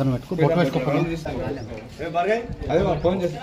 పక్కన పెట్టుకో ఫోటో వేసుకో అదే ఫోన్ చేసి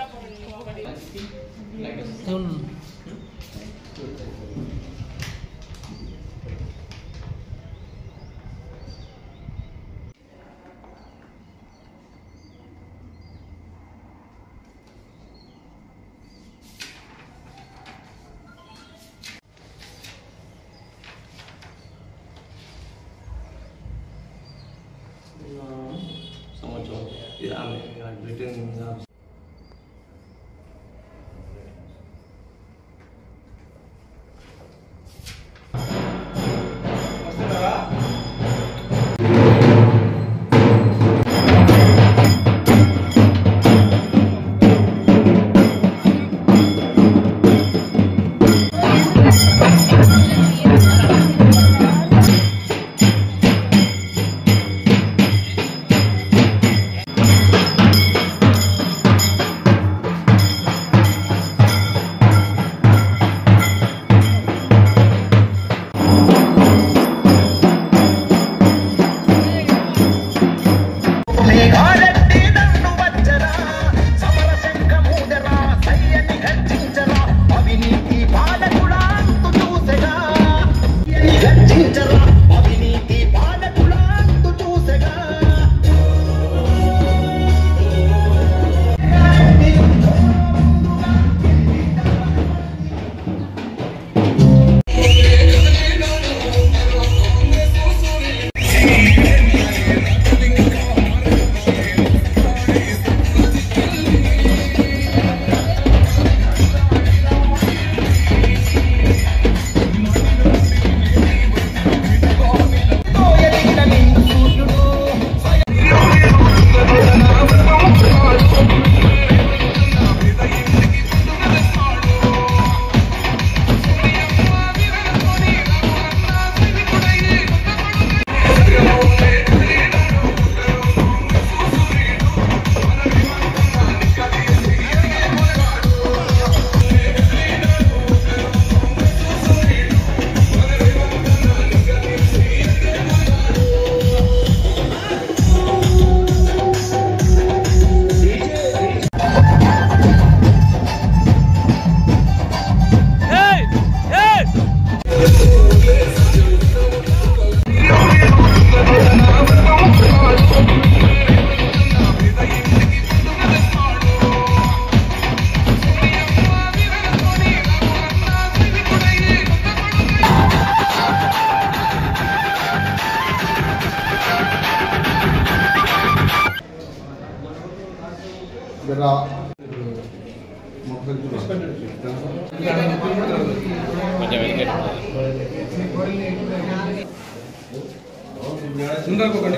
ముందరకోకండి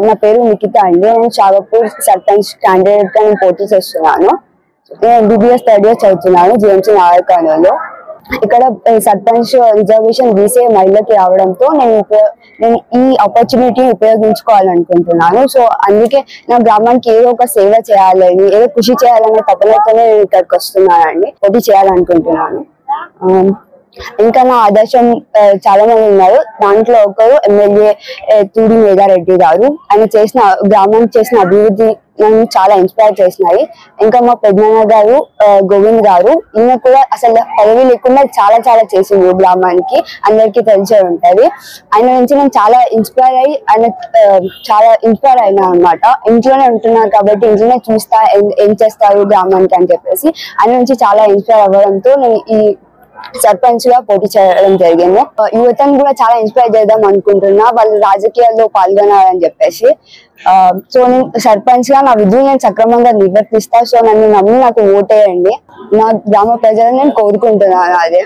నా పేరు నిఖిత అండి. నేను చాగపూర్ సర్పంచ్ క్యాండిడేట్ గా నేను పోటీ చేస్తున్నాను. నేను ఎంబీబీఎస్ థర్డ్ ఇయర్ చదువుతున్నాను జిఎంసీ నాగర్కర్నూలులో. ఇక్కడ సర్పంచ్ రిజర్వేషన్ బీసీ మహిళకి రావడంతో నేను ఈ ఆపర్చునిటీని ఉపయోగించుకోవాలనుకుంటున్నాను. సో అందుకే నా గ్రామానికి ఏదో ఒక సేవ చేయాలని, ఏదో కృషి చేయాలనే తపనతోనే నేను ఇక్కడికి వస్తున్నానండి. పోటీ చేయాలనుకుంటున్నాను. ఇంకా నా ఆదర్శం చాలా మంది ఉన్నారు. దాంట్లో ఒకరు ఎమ్మెల్యే తూడి మేఘారెడ్డి గారు. ఆయన గ్రామానికి చేసిన అభివృద్ధి నన్ను చాలా ఇన్స్పైర్ చేసినాయి. ఇంకా మా పెద్దనాన్న గారు గోవింద్ గారు, ఈయన కూడా అసలు పదవి లేకుండా చాలా చాలా చేసిండ్రు గ్రామానికి, అందరికీ తెలిసే ఉంటది. ఆయన నుంచి నేను చాలా ఇన్స్పైర్ అయ్యి అయినా అనమాట. ఇంట్లోనే ఉంటున్నాను కాబట్టి ఇంట్లోనే చూస్తా ఏం చేస్తారు గ్రామానికి అని చెప్పేసి ఆయన నుంచి చాలా ఇన్స్పైర్ అవ్వడంతో నేను ఈ సర్పంచ్ గా పోటీ చేయడం జరిగింది. యువతను కూడా చాలా ఇన్స్పైర్ చేద్దాం అనుకుంటున్నా, వాళ్ళు రాజకీయాల్లో పాల్గొనాలని చెప్పేసి. సో నేను సర్పంచ్ గా నా విధులు నేను సక్రమంగా నిర్వర్తిస్తా. సో నన్ను నమ్మి నాకు ఓటేయండి. నా గ్రామ ప్రజలను నేను కోరుకుంటున్నాను. అదే